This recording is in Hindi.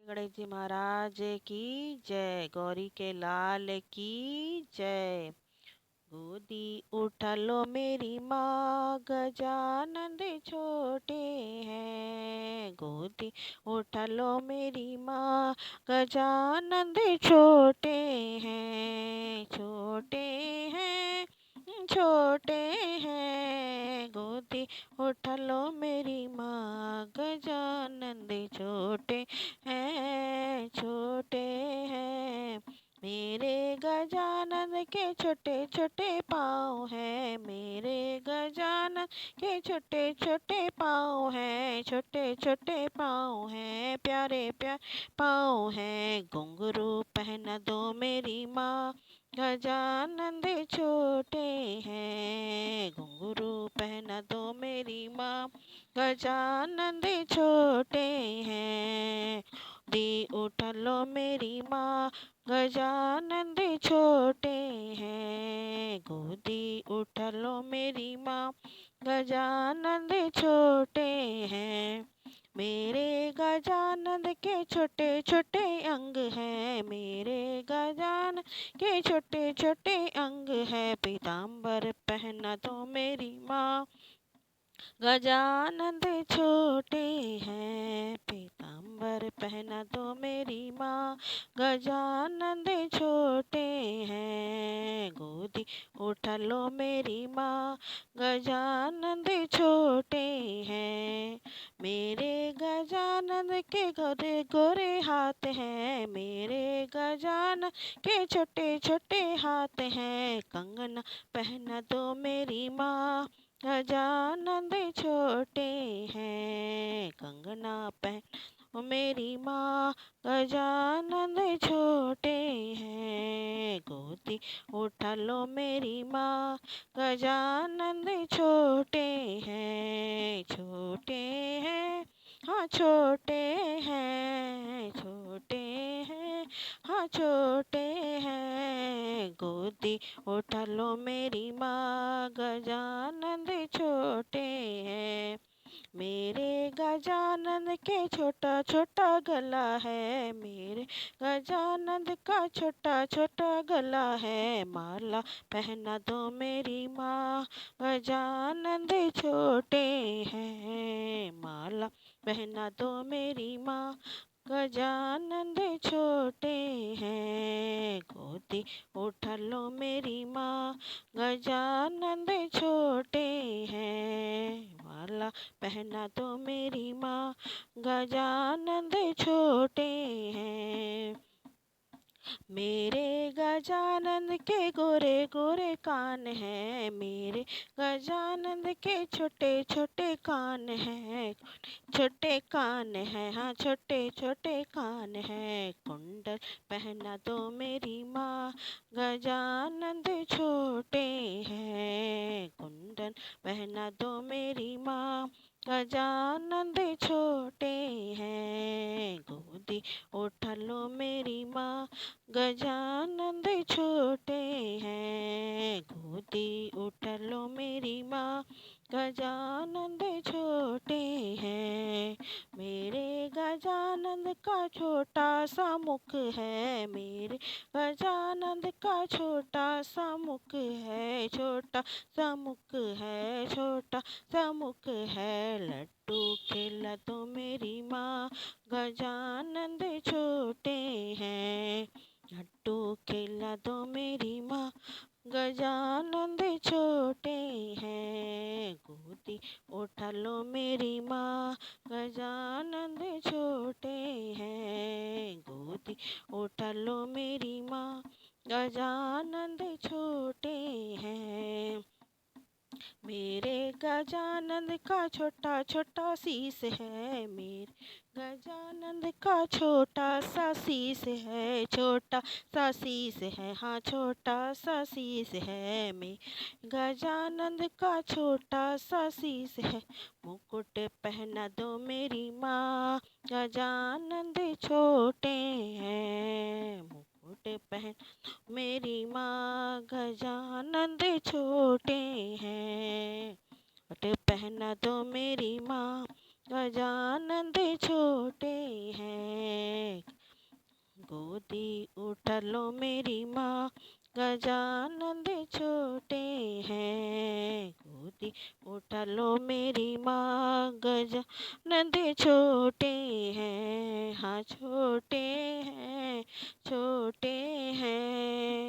गणेश जी महाराज की जय। गौरी के लाल की जय। गोदी उठा लो मेरी माँ, गजानंद छोटे हैं। गोदी उठा लो मेरी माँ, गजानंद छोटे हैं। छोटे हैं, छोटे हैं। गोदी उठा लो मेरी माँ, गजानंद छोटे हैं। छोटे हैं। मेरे गजानन के छोटे छोटे पाँव हैं। मेरे गजानन के छोटे छोटे पाँव हैं। छोटे छोटे पाँव हैं, प्यारे प्यारे पाँव हैं। घुंघरू पहना दो मेरी माँ, गजानन छोटे हैं। घुंघरू पहना दो मेरी माँ, गजानन छोटे हैं। दी उठा लो मेरी माँ, गजानन छोटे हैं। गोदी उठा लो मेरी माँ, गजानन छोटे हैं। मेरे गजानन के छोटे छोटे अंग हैं। मेरे गजानन के छोटे छोटे अंग हैं। पीताम्बर पहना दो मेरी माँ, गजानन छोटे हैं। पीताम्बर पहना दो मेरी माँ, गजानन छोटे हैं। गोदी उठा लो मेरी माँ, गजानन छोटे हैं। मेरे गजानन के गोरे गोरे हाथ हैं। मेरे गजानन के छोटे छोटे हाथ हैं। कंगन पहना दो मेरी माँ, गजानन छोटे हैं। कंगना पहन मेरी माँ, गजानन छोटे हैं। गोदी उठा लो मेरी माँ, गजानन छोटे हैं। छोटे हैं, हाँ छोटे हैं। छोटे हैं, हाँ छोटे हैं। गोदी उठा लो मेरी माँ, गजानन छोटे हैं। मेरे गजानन के छोटा छोटा गला है। मेरे गजानन का छोटा छोटा गला है। माला पहना दो मेरी माँ, गजानन छोटे हैं। माला पहना दो मेरी माँ, गजानन छोटे हैं। गोदी उठा लो मेरी माँ, गजानन छोटे हैं। माला पहना दो मेरी माँ, गजानन छोटे हैं। मेरे गजानन के गोरे गोरे कान हैं। मेरे गजानन के छोटे छोटे कान हैं। छोटे कान हैं, हाँ छोटे छोटे कान हैं। कुंडल पहना दो मेरी माँ, गजानन छोटे हैं। कुंडल पहना दो मेरी माँ, गजानन छोटे हैं। गोदी उठा लो मेरी माँ, गजानन छोटे हैं। गोदी उठा लो मेरी माँ, गजानन छोटे हैं। मेरे गजानन का छोटा सा मुख है। मेरे गजानन का छोटा सा मुख है। छोटा सा मुख है, छोटा सा मुख है। लड्डू खिला दो मेरी माँ, गजानन छोटे हैं। लड्डू खिला दो मेरी माँ, गजानन छोटे हैं। गोदी उठा लो मेरी माँ, गजानन छोटे हैं। गोदी उठा लो मेरी माँ, गजानन छोटे हैं। मेरे गजानन का छोटा छोटा शीस है। मेरे गजानन का छोटा सा शीस है। छोटा सा शीस है, हाँ छोटा सा शीस है। मेरे गजानन का छोटा सा शीस है। मुकुट पहना दो मेरी माँ, गजानन छोटे हैं। मुकुट पहन मेरी माँ, गजानन छोटे हैं। मुकुट पहना दो मेरी माँ, गजानन छोटे हैं। गोदी उठा लो मेरी माँ, गजानंद छोटे हैं। गोदी उठा लो मेरी माँ, गजानंद छोटे हैं। हाँ छोटे हैं, छोटे हैं।